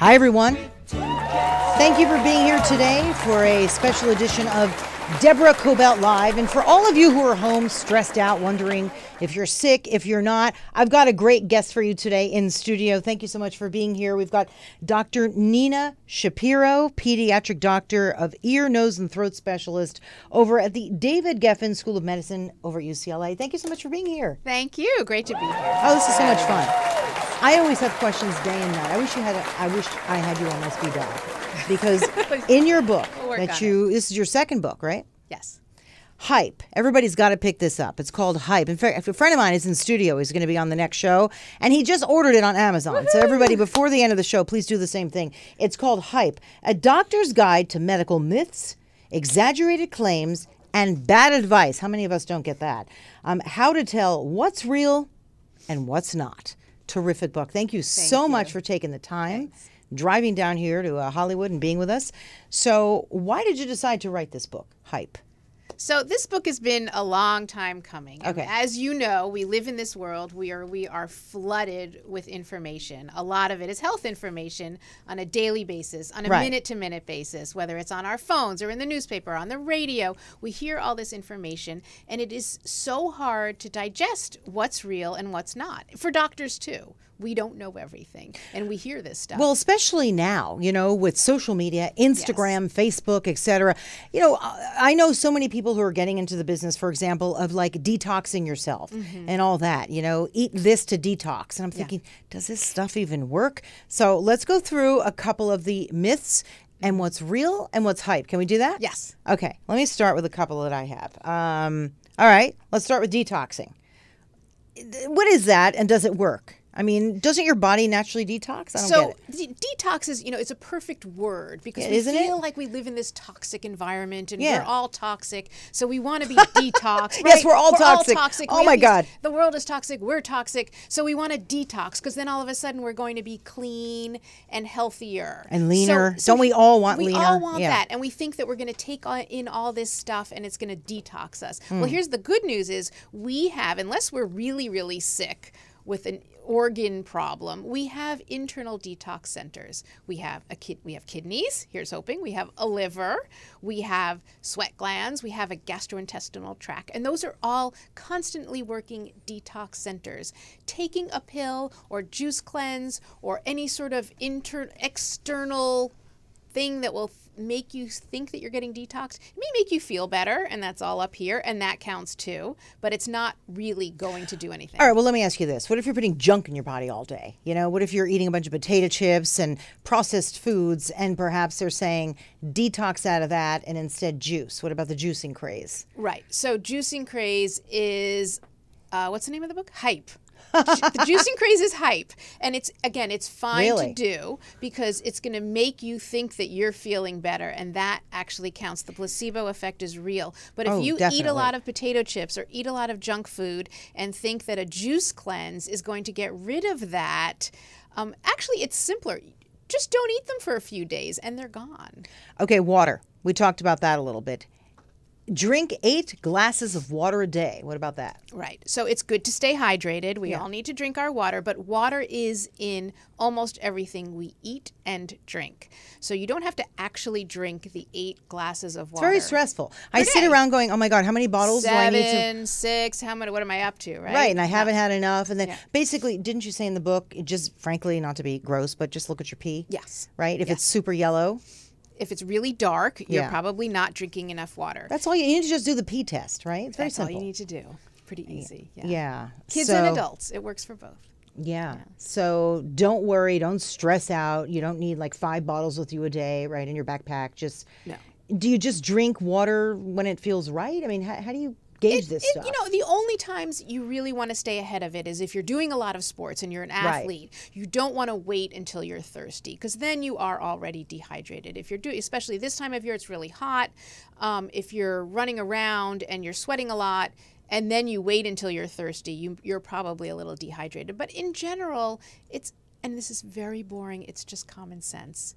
Hi, everyone. Thank you for being here today for a special edition of Deborah Kobylt Live. And for all of you who are home, stressed out, wondering if you're sick, if you're not, I've got a great guest for you today in studio. Thank you so much for being here. We've got Dr. Nina Shapiro, pediatric doctor of ear, nose, and throat specialist over at the David Geffen School of Medicine over at UCLA. Thank you so much for being here. Thank you. Great to be here. Oh, this is so much fun. I always have questions day and night. I wish I had you on my speed dial, because in your book this is your second book, right? Yes. Hype. Everybody's got to pick this up. It's called Hype. In fact, a friend of mine is in studio. He's going to be on the next show, and he just ordered it on Amazon. Woo-hoo! So everybody, before the end of the show, please do the same thing. It's called Hype, a doctor's guide to medical myths, exaggerated claims, and bad advice. How many of us don't get that? How to tell what's real and what's not. Terrific book. Thank you so much for taking the time, driving down here to Hollywood and being with us. So why did you decide to write this book, Hype? So this book has been a long time coming. Okay. As you know, we live in this world. We are flooded with information. A lot of it is health information on a daily basis, on a minute-to-minute basis, whether it's on our phones or in the newspaper, on the radio. We hear all this information, and it is so hard to digest what's real and what's not. For doctors, too. We don't know everything, and we hear this stuff. Well, especially now, with social media, Instagram, Facebook, etc. I know so many people who are getting into the business, for example, of like detoxing yourself and all that, eat this to detox. And I'm thinking, does this stuff even work? So let's go through a couple of the myths and what's real and what's hype. Can we do that? Yes. Okay, let me start with a couple that I have. All right, let's start with detoxing. What is that, and does it work? I mean, doesn't your body naturally detox? I don't get it. Detox is, it's a perfect word, because Isn't we feel it? like we live in this toxic environment, and we're all toxic, so we want to be detoxed. Right? Yes, we're all toxic. Oh my God. The world is toxic, we're toxic, so we want to detox, because then all of a sudden we're going to be clean and healthier. And leaner. Don't we all want leaner? We all want that, and we think that we're going to take in all this stuff and it's going to detox us. Well, here's the good news is we have, unless we're really, really sick with an organ problem, we have internal detox centers. We have kidneys, here's hoping. We have a liver, we have sweat glands, we have a gastrointestinal tract, and those are all constantly working detox centers. Taking a pill or juice cleanse or any sort of external thing that will make you think that you're getting detoxed, it may make you feel better, and that's all up here, and that counts too, but it's not really going to do anything. All right, well, let me ask you this. What if you're putting junk in your body all day? What if you're eating a bunch of potato chips and processed foods, and perhaps they're saying detox out of that and instead juice? What about the juicing craze? Right, so juicing craze is, what's the name of the book? Hype. The juicing craze is hype, and it's fine to do, because it's going to make you think that you're feeling better, and that actually counts. The placebo effect is real. But if you eat a lot of potato chips or eat a lot of junk food and think that a juice cleanse is going to get rid of that, actually it's simpler. Just don't eat them for a few days and they're gone. Okay, water. We talked about that a little bit. Drink 8 glasses of water a day. What about that? Right. So it's good to stay hydrated. We all need to drink our water, but water is in almost everything we eat and drink. So you don't have to actually drink the 8 glasses of water. It's very stressful. I sit around going, oh my God, how many bottles do I need to? 7, 6, what am I up to, right? Right, and I haven't had enough. And then basically, didn't you say in the book, just frankly, not to be gross, but just look at your pee? Yes. Right? If it's super yellow. If it's really dark, you're probably not drinking enough water. That's all you need to just do the pee test, right? It's very simple. That's all you need to do. Pretty easy. Yeah. Kids and adults, it works for both. Yeah. So don't worry, don't stress out. You don't need like 5 bottles with you a day, right, in your backpack. Just do you just drink water when it feels right? I mean, how do you gauge this stuff? The only times you really want to stay ahead of it is if you're doing a lot of sports and you're an athlete. You don't want to wait until you're thirsty, because then you are already dehydrated. If you're especially this time of year, it's really hot. If you're running around and you're sweating a lot, and then you wait until you're thirsty, you're probably a little dehydrated. But in general, and this is very boring, it's just common sense.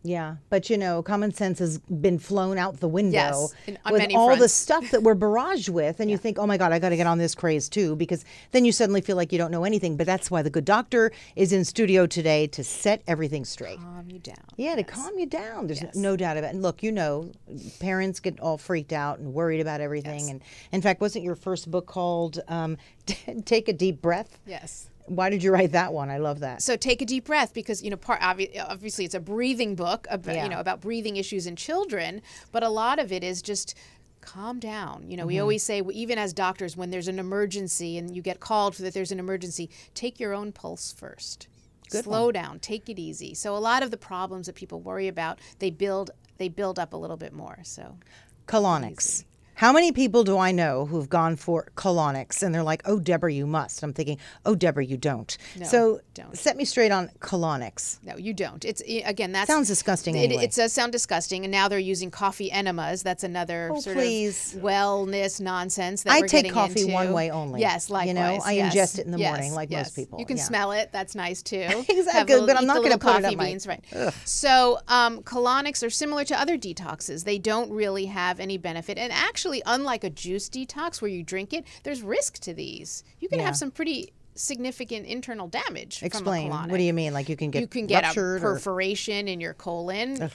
Yeah, but common sense has been flown out the window Yes, on with many all the fronts. stuff that we're barraged with, and you think, oh my God, I got to get on this craze too, because then you suddenly feel like you don't know anything. But that's why the good doctor is in studio today to set everything straight. Calm you down. Yeah, to Yes. calm you down. There's Yes. no doubt about it. And look, parents get all freaked out and worried about everything. Yes. And in fact, wasn't your first book called Take a Deep Breath? Yes. Why did you write that one? I love that. So take a deep breath, because obviously it's a breathing book about, about breathing issues in children, but a lot of it is just calm down. We always say, even as doctors, when there's an emergency and you get called for that there's an emergency, take your own pulse first. Slow down, take it easy. So a lot of the problems that people worry about, they build up a little bit more. So colonics. How many people do I know who've gone for colonics and they're like, oh, Deborah, you must. I'm thinking, oh, Deborah, you don't. No, so don't. Set me straight on colonics. No, you don't. It's again, that sounds disgusting anyway. It does sound disgusting, and now they're using coffee enemas. That's another sort of wellness nonsense that I we're take getting coffee into. one way only. Yes, likewise. I ingest it in the morning like most people. You can smell it. That's nice too. Exactly, but I'm not going to put it up beans, right? Ugh. So colonics are similar to other detoxes. They don't really have any benefit, and actually, unlike a juice detox where you drink it, there's risk to these. You can have some pretty significant internal damage Explain. from a colonic. What do you mean? Like you can get a perforation in your colon.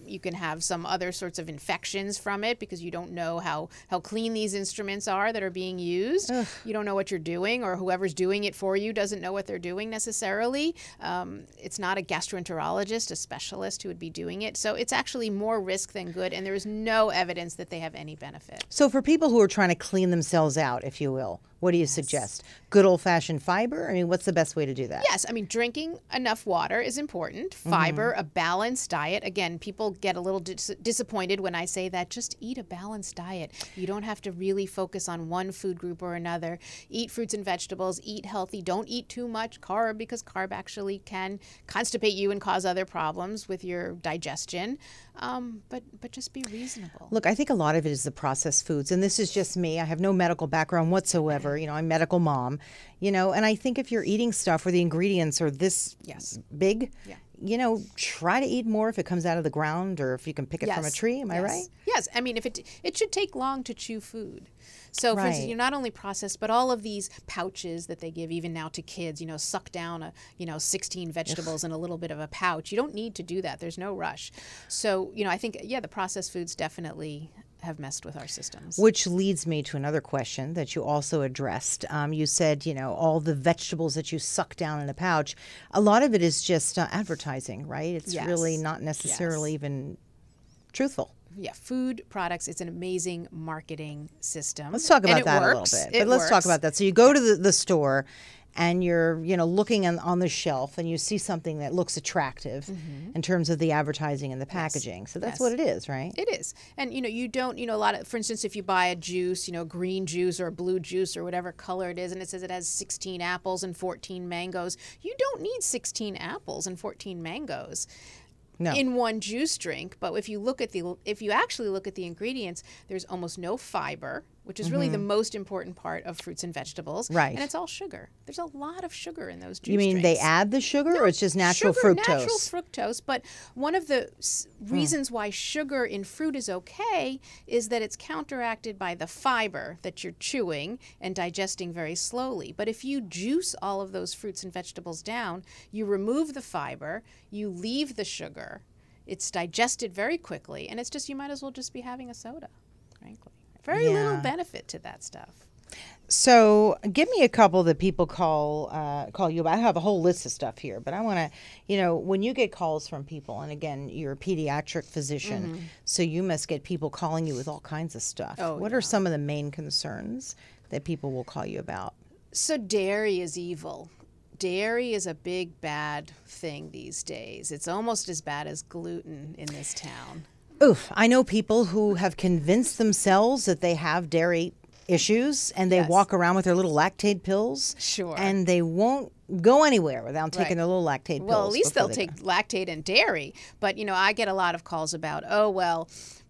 You can have some other sorts of infections from it because you don't know how clean these instruments are that are being used. Ugh. You don't know what you're doing, or whoever's doing it for you doesn't know what they're doing necessarily. It's not a gastroenterologist, a specialist who would be doing it. So it's actually more risk than good, and there is no evidence that they have any benefit. So for people who are trying to clean themselves out, if you will, what do you suggest? Good old-fashioned fiber? I mean, what's the best way to do that? Yes. I mean, drinking enough water is important. Fiber, a balanced diet. Again, people get a little disappointed when I say that. Just eat a balanced diet. You don't have to really focus on one food group or another. Eat fruits and vegetables. Eat healthy. Don't eat too much carb, because carb actually can constipate you and cause other problems with your digestion. But just be reasonable. Look, I think a lot of it is the processed foods, and this is just me. I have no medical background whatsoever. I'm a medical mom, and I think if you're eating stuff where the ingredients are this big, try to eat more if it comes out of the ground or if you can pick it from a tree. Am I right? Yes. I mean, if it should take long to chew food. So, for instance, you're not only processed, but all of these pouches that they give even now to kids, suck down 16 vegetables in a little bit of a pouch. You don't need to do that. There's no rush. So, I think, the processed foods definitely have messed with our systems. Which leads me to another question that you also addressed. You said, all the vegetables that you suck down in a pouch, a lot of it is just advertising, right? It's really not necessarily even truthful. Yeah, food products, it's an amazing marketing system. Let's talk about that a little bit. But let's talk about that. So you go to the store and you're, looking on the shelf and you see something that looks attractive in terms of the advertising and the packaging. Yes. So that's what it is, right? It is. And, you don't, a lot of, for instance, if you buy a juice, green juice or a blue juice or whatever color it is, and it says it has 16 apples and 14 mangoes, you don't need 16 apples and 14 mangoes. No. In one juice drink, but if you actually look at the ingredients, there's almost no fiber, which is really the most important part of fruits and vegetables. Right. And it's all sugar. There's a lot of sugar in those juice You mean drinks. they add the sugar, or it's just natural fructose? Natural fructose. But one of the reasons why sugar in fruit is okay is that it's counteracted by the fiber that you're chewing and digesting very slowly. But if you juice all of those fruits and vegetables down, you remove the fiber, you leave the sugar, it's digested very quickly, and it's just, you might as well just be having a soda, frankly. Very little benefit to that stuff. So give me a couple that people call you about. I have a whole list of stuff here, but I want to, when you get calls from people, and again, you're a pediatric physician, so you must get people calling you with all kinds of stuff. Oh, what are some of the main concerns that people will call you about? So dairy is evil. Dairy is a big, bad thing these days. It's almost as bad as gluten in this town. Oof. I know people who have convinced themselves that they have dairy issues, and they walk around with their little lactate pills. Sure. And they won't go anywhere without taking their little lactate pills. Well, at least they'll take lactate and dairy. But, I get a lot of calls about,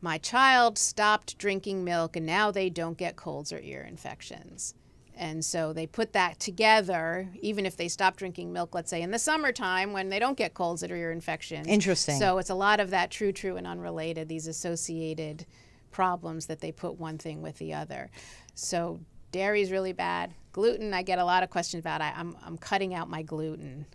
my child stopped drinking milk and now they don't get colds or ear infections. And so they put that together, even if they stop drinking milk, let's say in the summertime when they don't get colds or ear infections. Interesting. So it's a lot of that true, and unrelated, these associated problems that they put one thing with the other. So dairy is really bad. Gluten, I get a lot of questions about. I'm cutting out my gluten.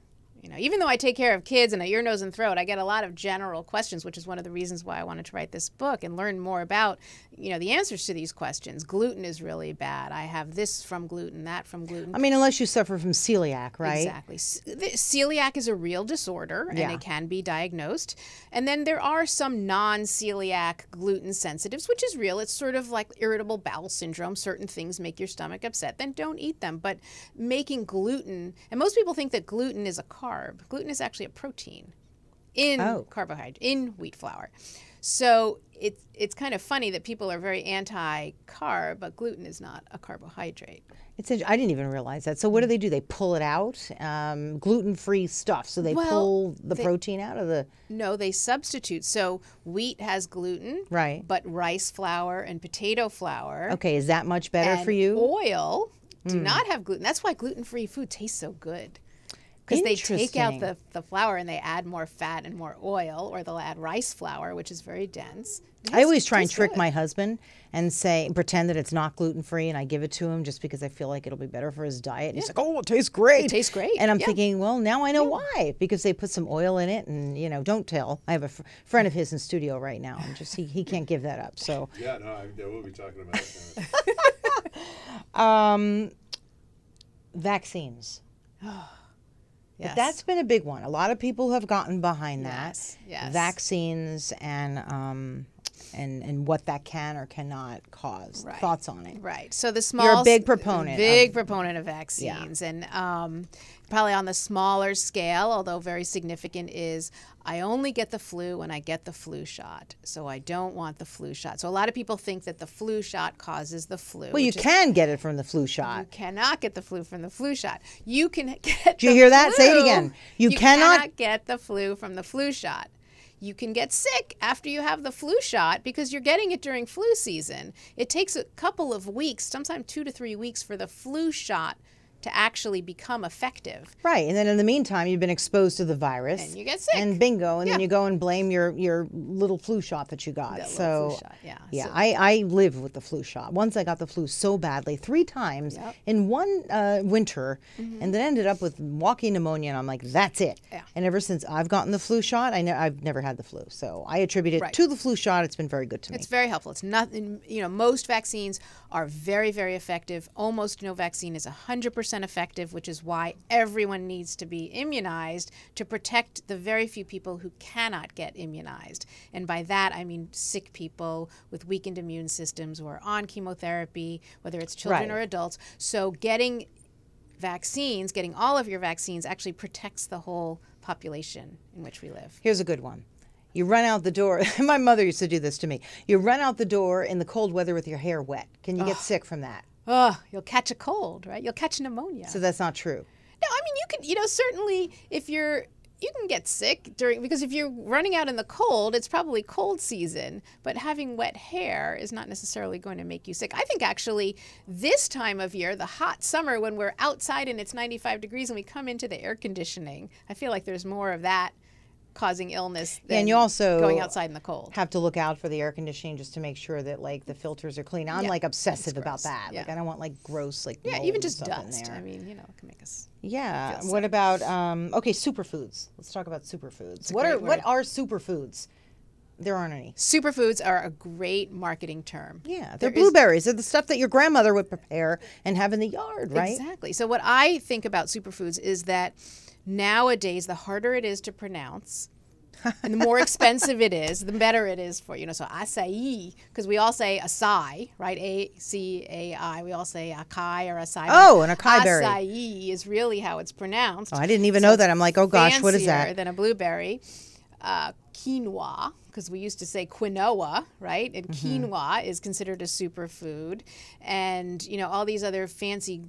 You know, even though I take care of kids and ear, nose, and throat, I get a lot of general questions, which is one of the reasons why I wanted to write this book and learn more about, you know, the answers to these questions. Gluten is really bad. I have this from gluten, that from gluten. I mean, unless you suffer from celiac, right? Exactly. Celiac is a real disorder, and it can be diagnosed. And then there are some non-celiac gluten sensitives, which is real. It's sort of like irritable bowel syndrome. Certain things make your stomach upset. Then don't eat them. But making gluten, and most people think that gluten is a carb. Gluten is actually a protein in carbohydrate, in wheat flour. So it's kind of funny that people are very anti-carb, but gluten is not a carbohydrate. I didn't even realize that. So what do? They pull it out, gluten-free stuff. So they pull the protein out of the... No, they substitute. So wheat has gluten, right? But rice flour and potato flour. Okay, is that much better for you? Oil do not have gluten. That's why gluten-free food tastes so good. Because they take out the flour and they add more fat and more oil, or they'll add rice flour, which is very dense. I always try and trick my husband and pretend that it's not gluten-free, and I give it to him just because I feel like it'll be better for his diet. And he's like, oh, it tastes great. It tastes great. And I'm thinking, well, now I know why. Because they put some oil in it, and, you know, don't tell. I have a friend of his in studio right now, and just he can't give that up. So yeah, no, we'll be talking about vaccines. Yes. But that's been a big one. A lot of people have gotten behind that. Yes. Vaccines and what that can or cannot cause. Right. Thoughts on it? Right. So you're a big proponent. Big proponent of vaccines, and probably on the smaller scale, although very significant, is I only get the flu when I get the flu shot. So I don't want the flu shot. So a lot of people think that the flu shot causes the flu. Well, you can get it from the flu shot. You cannot get the flu from the flu shot. You can get. Do you hear that? Say it again. You cannot get the flu from the flu shot. You can get sick after you have the flu shot because you're getting it during flu season. It takes a couple of weeks, sometimes 2 to 3 weeks, for the flu shot to actually become effective. Right, and then in the meantime, you've been exposed to the virus. And you get sick. And bingo, and then you go and blame your little flu shot that you got. Flu shot, yeah. I live with the flu shot. Once I got the flu so badly, 3 times in one winter, and then ended up with walking pneumonia, and I'm like, that's it. Yeah. And ever since I've gotten the flu shot, I've never had the flu. So I attribute it to the flu shot. It's been very good to me. It's very helpful. It's nothing, most vaccines are very, very effective. Almost no vaccine is 100% effective, which is why everyone needs to be immunized to protect the very few people who cannot get immunized. And by that, I mean sick people with weakened immune systems who are on chemotherapy, whether it's children or adults. So getting vaccines, getting all of your vaccines, actually protects the whole population in which we live. Here's a good one. You run out the door. My mother used to do this to me. You run out the door in the cold weather with your hair wet. Can you get sick from that? Oh, you'll catch a cold, right? You'll catch pneumonia. So that's not true. No, I mean, you can, certainly if you can get sick because if you're running out in the cold, it's probably cold season, but having wet hair is not necessarily going to make you sick. I think actually this time of year, the hot summer when we're outside and it's 95 degrees and we come into the air conditioning, I feel like there's more of that causing illness than and you also going outside in the cold. Have to look out for the air conditioning just to make sure that the filters are clean. I'm obsessive about that. Yeah. I don't want gross mold even just stuff dust. in there. I mean, it can make us. Yeah. What about superfoods? Let's talk about superfoods. What are superfoods? There aren't any. Superfoods are a great marketing term. Yeah, they're blueberries. They're the stuff that your grandmother would prepare and have in the yard, right? Exactly. So what I think about superfoods is that nowadays, the harder it is to pronounce, and the more expensive it is, the better it is for you. So acai, because we all say acai, right? A-C-A-I. We all say acai or acai. Oh, an acai berry. Acai is really how it's pronounced. Oh, I didn't even know that. I'm like, oh gosh, what is that? Fancier than a blueberry. Quinoa, because we used to say quinoa, right? And quinoa is considered a superfood. And, all these other fancy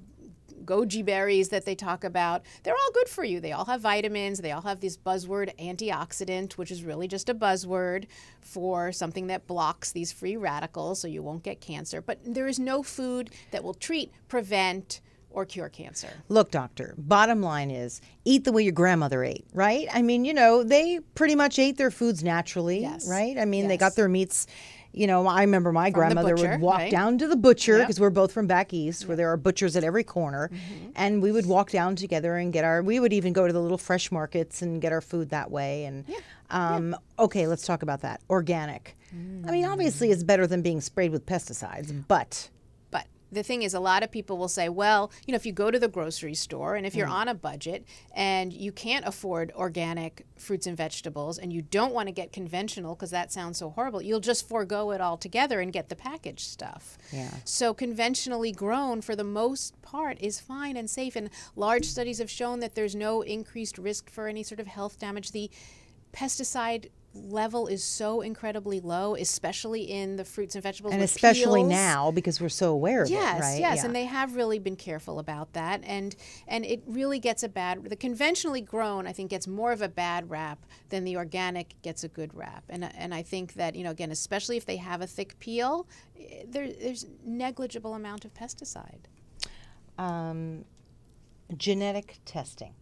goji berries that they talk about, they're all good for you. They all have vitamins. They all have this buzzword antioxidant, which is really just a buzzword for something that blocks these free radicals so you won't get cancer. But there is no food that will treat, prevent, or cure cancer. Look, doctor, bottom line is eat the way your grandmother ate, right? I mean, they pretty much ate their foods naturally, Yes. right? I mean, they Yes. got their meats. I remember my grandmother butcher, would walk right? down to the butcher, Yep. because we're both from back east, where there are butchers at every corner. And we would walk down together and we would even go to the little fresh markets and get our food that way. And okay, let's talk about that. Organic. I mean, obviously it's better than being sprayed with pesticides, but But the thing is, a lot of people will say, well, if you go to the grocery store and if you're on a budget and you can't afford organic fruits and vegetables and you don't want to get conventional because that sounds so horrible, you'll just forego it altogether and get the packaged stuff. Yeah. So conventionally grown, for the most part, is fine and safe. And large studies have shown that there's no increased risk for any sort of health damage. The pesticide level is so incredibly low, especially in the fruits and vegetables. and with especially peels. now because we're so aware of it, Yes, right? yes, Yeah. and they have really been careful about that, and it really gets the conventionally grown, I think, gets more of a bad rap than the organic gets a good rap, and I think that again, especially if they have a thick peel, there's negligible amount of pesticide. Genetic testing.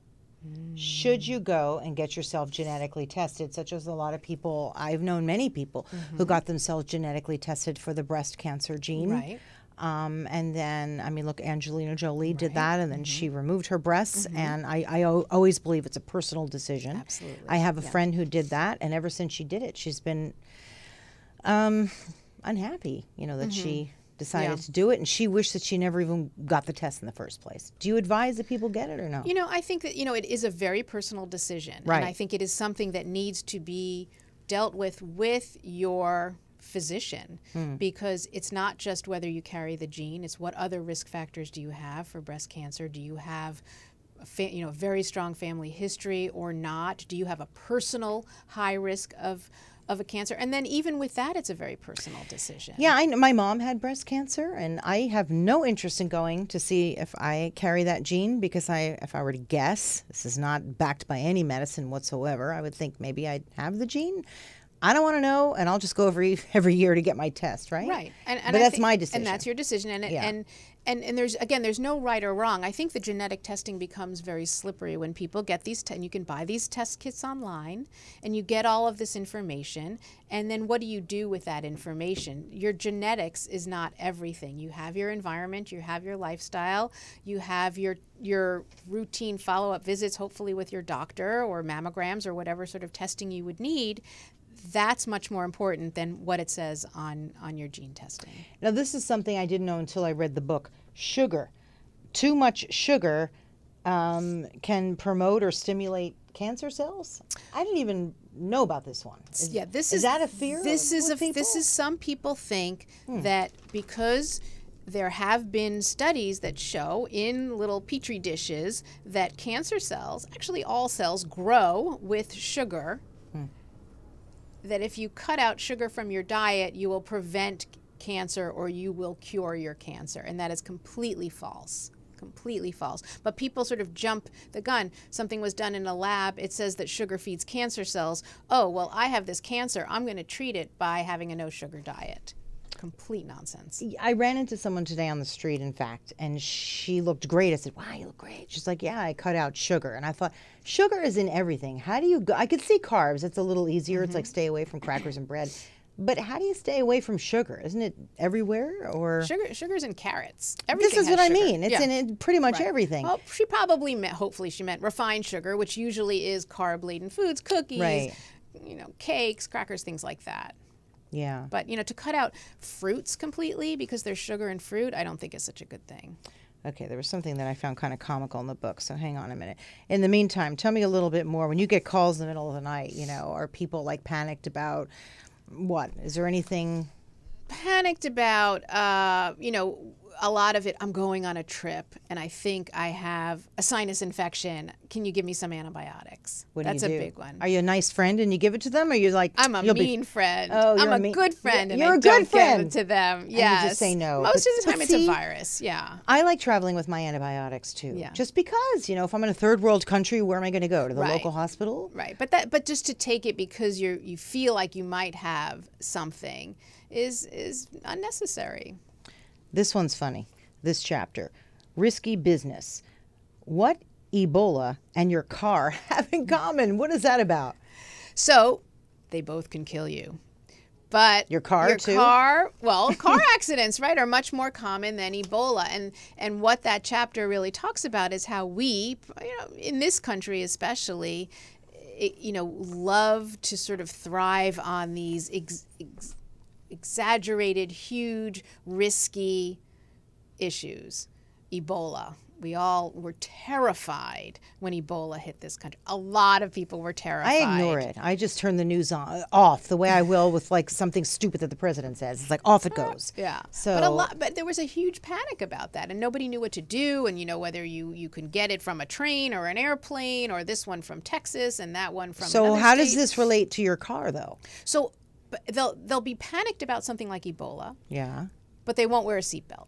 Should you go and get yourself genetically tested, such as a lot of people, I've known many people who got themselves genetically tested for the breast cancer gene. Right. And then, look, Angelina Jolie did that, and then she removed her breasts, and I always believe it's a personal decision. Absolutely. I have a friend who did that, and ever since she did it, she's been unhappy, that she decided to do it, and she wished that she never even got the test in the first place. Do you advise that people get it or no? I think that, it is a very personal decision. Right. And I think it is something that needs to be dealt with your physician, because it's not just whether you carry the gene, it's what other risk factors do you have for breast cancer? Do you have a very strong family history or not? Do you have a personal high risk of a cancer? And then even with that, it's a very personal decision. Yeah, my mom had breast cancer, and I have no interest in going to see if I carry that gene, because if I were to guess, this is not backed by any medicine whatsoever, I would think maybe I'd have the gene. I don't want to know, and I'll just go every year to get my test, right? Right. And but that's my decision. And that's your decision. And there's no right or wrong. I think the genetic testing becomes very slippery when people get these, and you can buy these test kits online, and you get all of this information, and then what do you do with that information? Your genetics is not everything. You have your environment, you have your lifestyle, you have your routine follow-up visits, hopefully with your doctor, or mammograms, or whatever sort of testing you would need. That's much more important than what it says on your gene testing. Now, this is something I didn't know until I read the book. Sugar. Too much sugar can promote or stimulate cancer cells? I didn't even know about this one. Is that a fear? This is some people think that because there have been studies that show in little petri dishes that cancer cells, actually all cells, grow with sugar. That if you cut out sugar from your diet, you will prevent cancer or you will cure your cancer. And that is completely false. Completely false. But people sort of jump the gun. Something was done in a lab. It says that sugar feeds cancer cells. Oh, well, I have this cancer. I'm going to treat it by having a no-sugar diet. Complete nonsense. I ran into someone today on the street, in fact, and she looked great. I said, wow, you look great. She's like, yeah, I cut out sugar. And I thought, sugar is in everything. How do you go? I could see carbs. It's a little easier. It's like stay away from crackers and bread. But how do you stay away from sugar? Isn't it everywhere? Or sugar's in carrots. Everything this is has what sugar. I mean. It's in pretty much everything. Well, she probably meant, hopefully she meant refined sugar, which usually is carb-laden foods, cookies, cakes, crackers, things like that. Yeah. But, to cut out fruits completely because there's sugar in fruit, I don't think is such a good thing. Okay, there was something that I found kind of comical in the book, so hang on a minute. In the meantime, tell me a little bit more. When you get calls in the middle of the night, are people panicked about what? Is there anything? Panicked about, a lot of it, I'm going on a trip and I think I have a sinus infection. Can you give me some antibiotics? That's a big one. Are you a nice friend and you give it to them, or you're like, I'm a mean friend. Oh, I'm a good friend, and you're I a don't good friend. give it to them. And Yes. you just say no. Most of the But time, it's a see, virus. Yeah. I like traveling with my antibiotics too. Yeah. Just because, if I'm in a third world country, where am I going to go? To the Right. local hospital? Right. But just to take it because you feel like you might have something is unnecessary. This one's funny. This chapter. Risky business. What Ebola and your car have in common? What is that about? So they both can kill you. But Your car, too? Car accidents, right, are much more common than Ebola. And what that chapter really talks about is how we, in this country especially, love to sort of thrive on these exaggerated, huge, risky issues. Ebola. We all were terrified when Ebola hit this country. A lot of people were terrified. I ignore it. I just turn the news off the way I will with like something stupid that the president says. It's like off it goes. Yeah. So, but there was a huge panic about that, and nobody knew what to do. And whether you can get it from a train or an airplane, or this one from Texas and that one from. So another how state. does this relate to your car, though? So they'll be panicked about something like Ebola, Yeah. but they won't wear a seatbelt.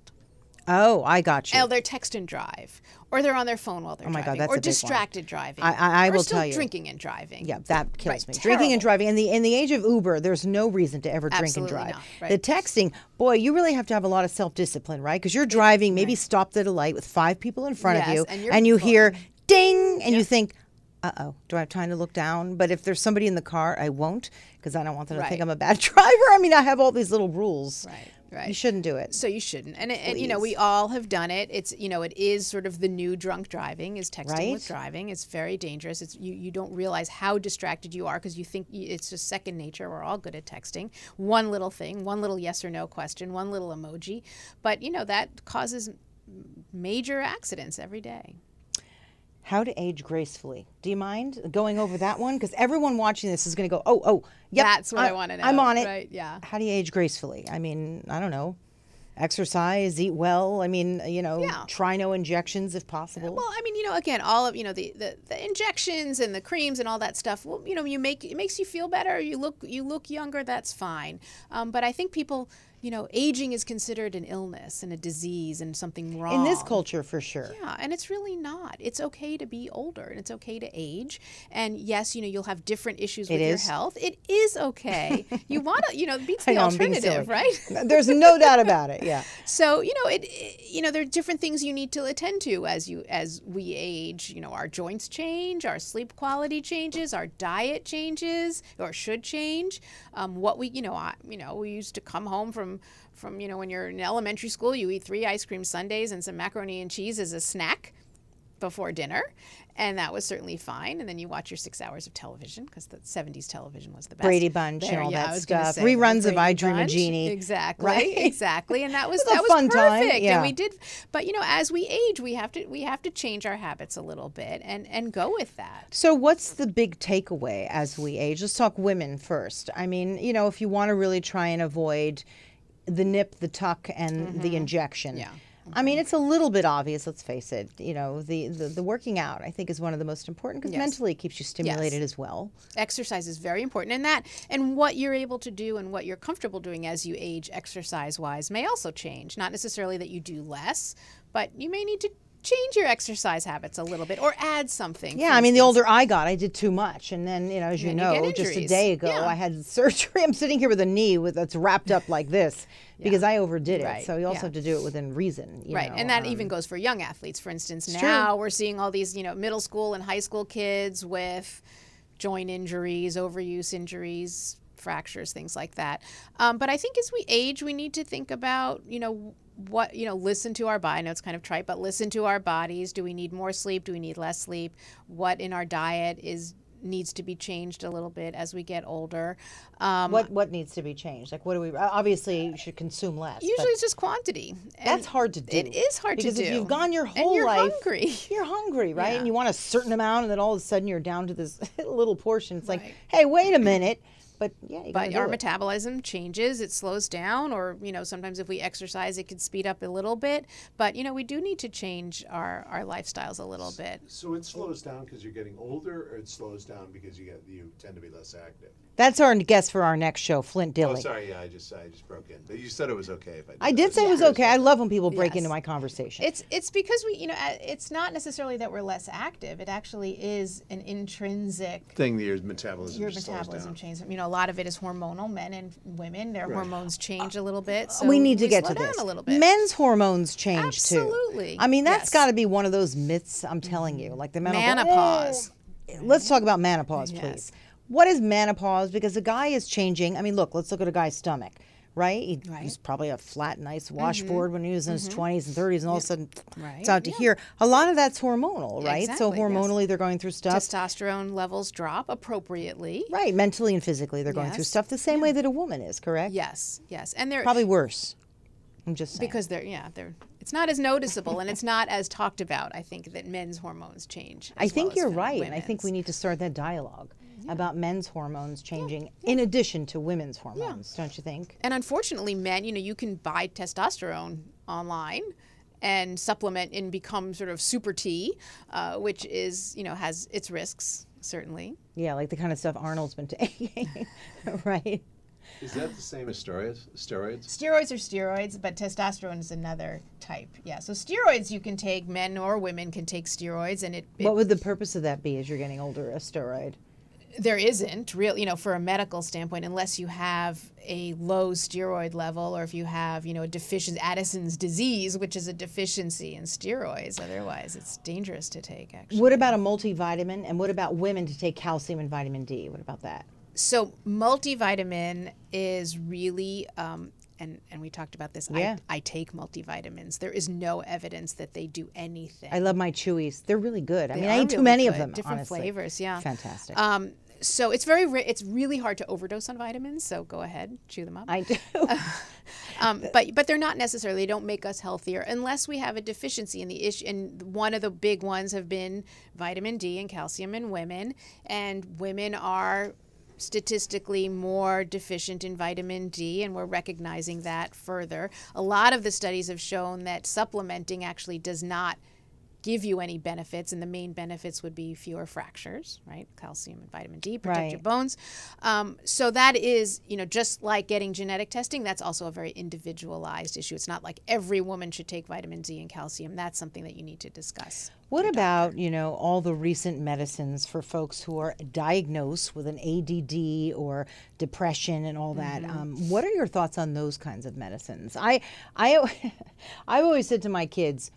Oh, I got you. Or they're text and drive, or they're on their phone while they're Oh my God, driving, that's or a big one. distracted driving. I or will still tell you. drinking and driving. Yeah, that kills Right, me. terrible. Drinking and driving. In the age of Uber, there's no reason to ever drink and Absolutely drive. not, right. The texting, boy, you really have to have a lot of self-discipline, right? Because you're driving, maybe stopped at a light with 5 people in front of Yes, you, and you you're hear ding, and you think, uh-oh, do I have time to look down? But if there's somebody in the car, I won't, because I don't want them to think Right. I'm a bad driver. I mean, I have all these little rules. Right. You shouldn't do it. So you shouldn't. And Please. we all have done it. It's, it is sort of the new drunk driving is texting Right? with driving. It's very dangerous. It's you don't realize how distracted you are because you think it's just second nature. We're all good at texting. One little thing, one little yes or no question, one little emoji. But, that causes major accidents every day. How to age gracefully. Do you mind going over that one? Because everyone watching this is going to go, oh, yep. That's what I want to know. I'm on it. Right, yeah. How do you age gracefully? I mean, I don't know. Exercise, eat well. I mean, try no injections if possible. Well, I mean, again, all of the injections and the creams and all that stuff. Well, it makes you feel better. You look younger. That's fine. But I think people, aging is considered an illness and a disease and something wrong in this culture, for sure. Yeah, and it's really not. It's okay to be older and it's okay to age. And yes, you'll have different issues with your health. It is okay. You want to, it beats the alternative, right? There's no doubt about it. Yeah. So, there are different things you need to attend to as we age. Our joints change, our sleep quality changes, our diet changes or should change. We used to come home from when you're in elementary school, you eat 3 ice cream sundaes and some macaroni and cheese as a snack before dinner. And that was certainly fine. And then you watch your 6 hours of television because the 70s television was the best. Brady Bunch and all that stuff. Reruns of I Dream of Jeannie. Exactly. Right? Exactly. And that was a fun perfect. time. Yeah. And we did. But as we age, we have to change our habits a little bit and go with that. So what's the big takeaway as we age? Let's talk women first. I mean, if you want to really try and avoid the nip, the tuck, and the injection. Yeah. I mean, it's a little bit obvious, let's face it. The working out, I think, is one of the most important because mentally it keeps you stimulated as well. Exercise is very important. And what you're able to do and what you're comfortable doing as you age exercise-wise may also change. Not necessarily that you do less, but you may need to change your exercise habits a little bit or add something. Yeah, I mean, the older I got, I did too much. And then, as you know, just a day ago, I had surgery. I'm sitting here with a knee that's wrapped up like this because I overdid it. Right. So you also have to do it within reason. You know, and that even goes for young athletes. For instance, now we're seeing all these, middle school and high school kids with joint injuries, overuse injuries, fractures, things like that. But I think as we age, we need to think about, listen to our body. I know it's kind of trite, but listen to our bodies. Do we need more sleep? Do we need less sleep? What in our diet needs to be changed a little bit as we get older? What needs to be changed? Like, what do we? Obviously, you should consume less. Usually, it's just quantity. That's hard to do. It is hard to do because if you've gone your whole and you're life, hungry. You're hungry, right? Yeah. And you want a certain amount, and then all of a sudden you're down to this little portion. It's like, hey, wait a minute. but yeah, you But gotta our do it. metabolism changes, it slows down, or, sometimes if we exercise, it could speed up a little bit. But, we do need to change our lifestyles a little bit. So it slows down because you're getting older, or it slows down because you tend to be less active? That's our guest for our next show, Flint Oh, Dilly. sorry. Yeah, I just broke in. But you said it was okay if I did. I did say it was okay. I love when people break into my conversation. It's because it's not necessarily that we're less active. It actually is an intrinsic thing that your metabolism changes. A lot of it is hormonal. Men and women, their hormones change a little bit. So we need to get slow to down this. a little bit. Men's hormones change too. Absolutely. I mean, that's Yes. got to be one of those myths. I'm telling you, like the Menopause. Let's talk about menopause, please. Yes. What is menopause? Because a guy is changing. I mean, let's look at a guy's stomach, right? He's probably a flat, nice washboard when he was in his 20s and 30s, and all of a sudden it's out to here. A lot of that's hormonal, right? So Exactly, yes. hormonally, they're going through stuff. Testosterone levels drop appropriately. Right, mentally and physically, they're going through Yes. stuff the same way that a woman is, correct? Yes, and they're Probably worse. I'm just saying. because they're it's not as noticeable and it's not as talked about. I think that men's hormones change. I think you're right. Women's. I think we need to start that dialogue about men's hormones changing in addition to women's hormones, don't you think? And unfortunately, men, you can buy testosterone online and supplement and become sort of super T, which is, has its risks, certainly. Yeah, like the kind of stuff Arnold's been taking, right? Is that the same as steroids? Steroids are steroids, but testosterone is another type. Yeah, so steroids you can take, men or women can take steroids, and What would the purpose of that be as you're getting older, a steroid? there isn't real, for a medical standpoint, unless you have a low steroid level or if you have, a deficiency, Addison's disease, which is a deficiency in steroids. Otherwise, it's dangerous to take, actually. What about a multivitamin? And what about women to take calcium and vitamin D? What about that? So multivitamin is really, and we talked about this, Yeah. I take multivitamins. There is no evidence that they do anything. I love my Chewies. They're really good. I mean, I are eat too really many of good. them, Different honestly. flavors, yeah. Fantastic. So it's it's really hard to overdose on vitamins. So go ahead, chew them up. I do. But they're not necessarily. They don't make us healthier unless we have a deficiency in the issue. And one of the big ones have been vitamin D and calcium in women, and women are statistically more deficient in vitamin D, and we're recognizing that further. A lot of the studies have shown that supplementing actually does not give you any benefits, and the main benefits would be fewer fractures, right? Calcium and vitamin D protect your bones. So that is, just like getting genetic testing, that's also a very individualized issue. It's not like every woman should take vitamin D and calcium. That's something that you need to discuss. What about, all the recent medicines for folks who are diagnosed with an ADD or depression and all that? What are your thoughts on those kinds of medicines? I've always said to my kids,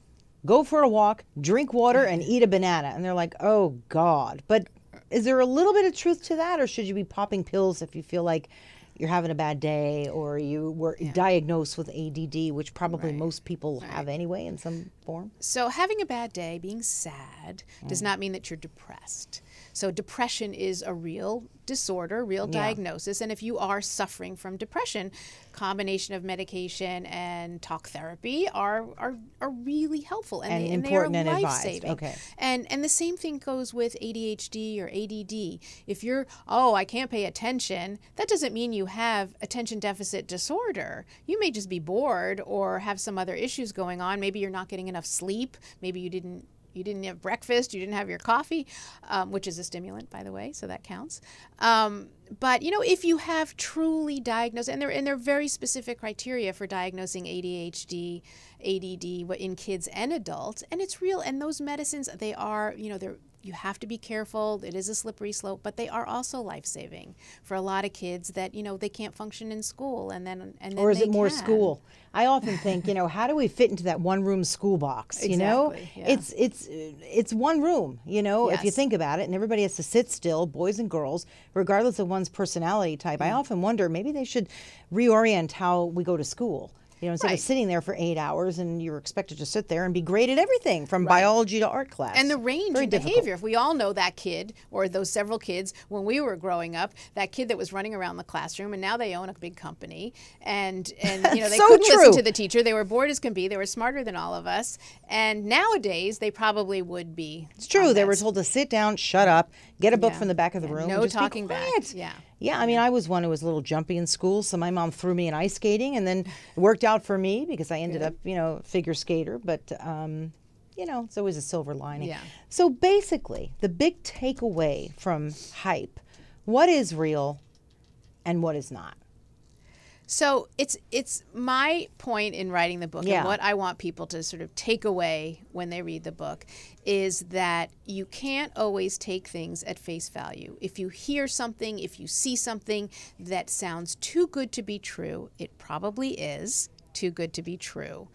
go for a walk, drink water, and eat a banana. And they're like, oh, God. But is there a little bit of truth to that? Or should you be popping pills if you feel like you're having a bad day or you were diagnosed with ADD, which probably most people have anyway in some form? So having a bad day, being sad, does not mean that you're depressed. So depression is a real disorder, real diagnosis. And if you are suffering from depression, combination of medication and talk therapy are really helpful and important they are and life-saving. advised. Okay. And the same thing goes with ADHD or ADD. If you're, I can't pay attention, that doesn't mean you have attention deficit disorder. You may just be bored or have some other issues going on. Maybe you're not getting enough sleep. Maybe you didn't have breakfast, you didn't have your coffee, which is a stimulant, by the way, so that counts. But, if you have truly diagnosed, and there are very specific criteria for diagnosing ADHD, ADD in kids and adults, and it's real. And those medicines, they are, you have to be careful. It is a slippery slope, but they are also life-saving for a lot of kids that, they can't function in school, and then Or is they it more can. school? I often think, how do we fit into that one-room school box? Exactly, yeah. It's one room, if you think about it, and everybody has to sit still, boys and girls, regardless of one's personality type. I often wonder maybe they should reorient how we go to school. Instead of sitting there for 8 hours and you're expected to sit there and be great at everything from biology to art class. And the range in behavior. If we all know that kid or those several kids when we were growing up, that kid that was running around the classroom, and now they own a big company, and they So couldn't true. listen to the teacher. They were bored as can be. They were smarter than all of us. And nowadays they probably would be. It's true. They were told to sit down, shut up, get a book from the back of the room, no and just talking be back. quiet. Yeah. Yeah, I mean, I was one who was a little jumpy in school, so my mom threw me in ice skating, and then it worked out for me because I ended up, figure skater. But, it's always a silver lining. Yeah. So basically, the big takeaway from hype, what is real and what is not? So it's my point in writing the book, Yeah. and what I want people to sort of take away when they read the book is that you can't always take things at face value. If you hear something, if you see something that sounds too good to be true, it probably is too good to be true.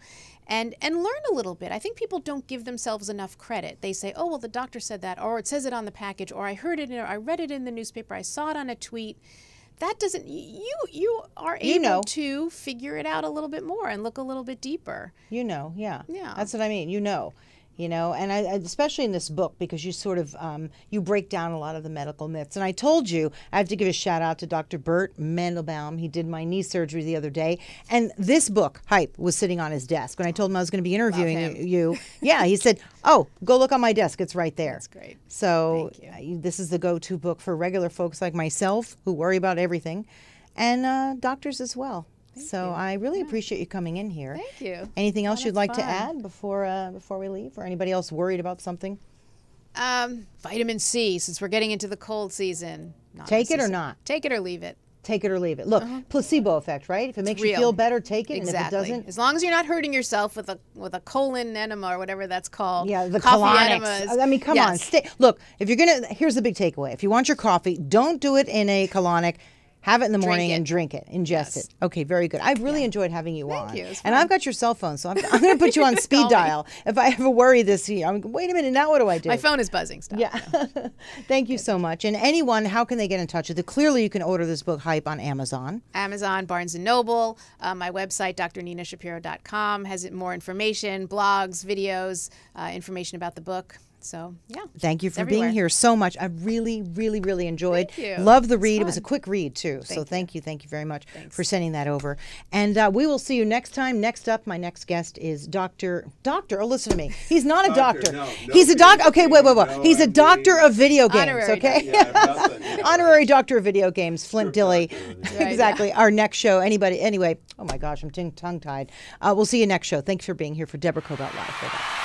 And learn a little bit. I think people don't give themselves enough credit. They say, oh, well, the doctor said that, or it says it on the package, or I heard it, or I read it in the newspaper, I saw it on a tweet. That doesn't, you are able to figure it out a little bit more and look a little bit deeper. Yeah. Yeah. That's what I mean. And I especially in this book, because you sort of, you break down a lot of the medical myths. And I told you, I have to give a shout out to Dr. Bert Mandelbaum. He did my knee surgery the other day. And this book, Hype, was sitting on his desk. When I told him I was going to be interviewing you, yeah, he said, oh, go look on my desk. It's right there. That's great. So Thank you. This is the go-to book for regular folks like myself who worry about everything, and doctors as well. I really appreciate you coming in here. Thank you. Anything else you'd like to fun. add before we leave, or anybody else worried about something? Vitamin C, since we're getting into the cold season. Take it or not? Take it or leave it. Take it or leave it. Look, placebo effect, right? If it makes you real. feel better, take it. Exactly. And if it doesn't, as long as you're not hurting yourself with a colon enema or whatever that's called. yeah, the coffee colonics. enemas. I mean, come on. Look, if you're gonna, here's the big takeaway. If you want your coffee, don't do it in a colonic. Have it in the morning and drink it. Ingest it. Okay, very good. I've really enjoyed having you on. Thank you. It was And fun. I've got your cell phone, so I'm going to put you on speed Call me. dial. If I ever worry this year, wait a minute, now what do I do? My phone is buzzing. Stop. Yeah. Thank you so much. And anyone, how can they get in touch with you? Clearly, you can order this book, Hype, on Amazon. Amazon, Barnes & Noble. My website, drninashapiro.com, has more information, blogs, videos, information about the book. So, yeah. Thank you for everywhere. being here so much. I really, really, really enjoyed. Thank you. Love the read. It was a fun. quick read, too. So thank you. Thank you very much for Thanks. sending that over. And we will see you next time. Next up, my next guest is Dr. Oh, listen to me. He's not a doctor. No, He's a doctor. Okay, wait. no, He's a I'm doctor being- of video games, Honorary okay? Yeah, I have nothing. Honorary doctor of video games, Flint Dilley. Right, Exactly. Our next show. Anyway, oh my gosh, I'm tongue-tied. We'll see you next show. Thanks for being here for Deborah Kobylt Live. Bye-bye.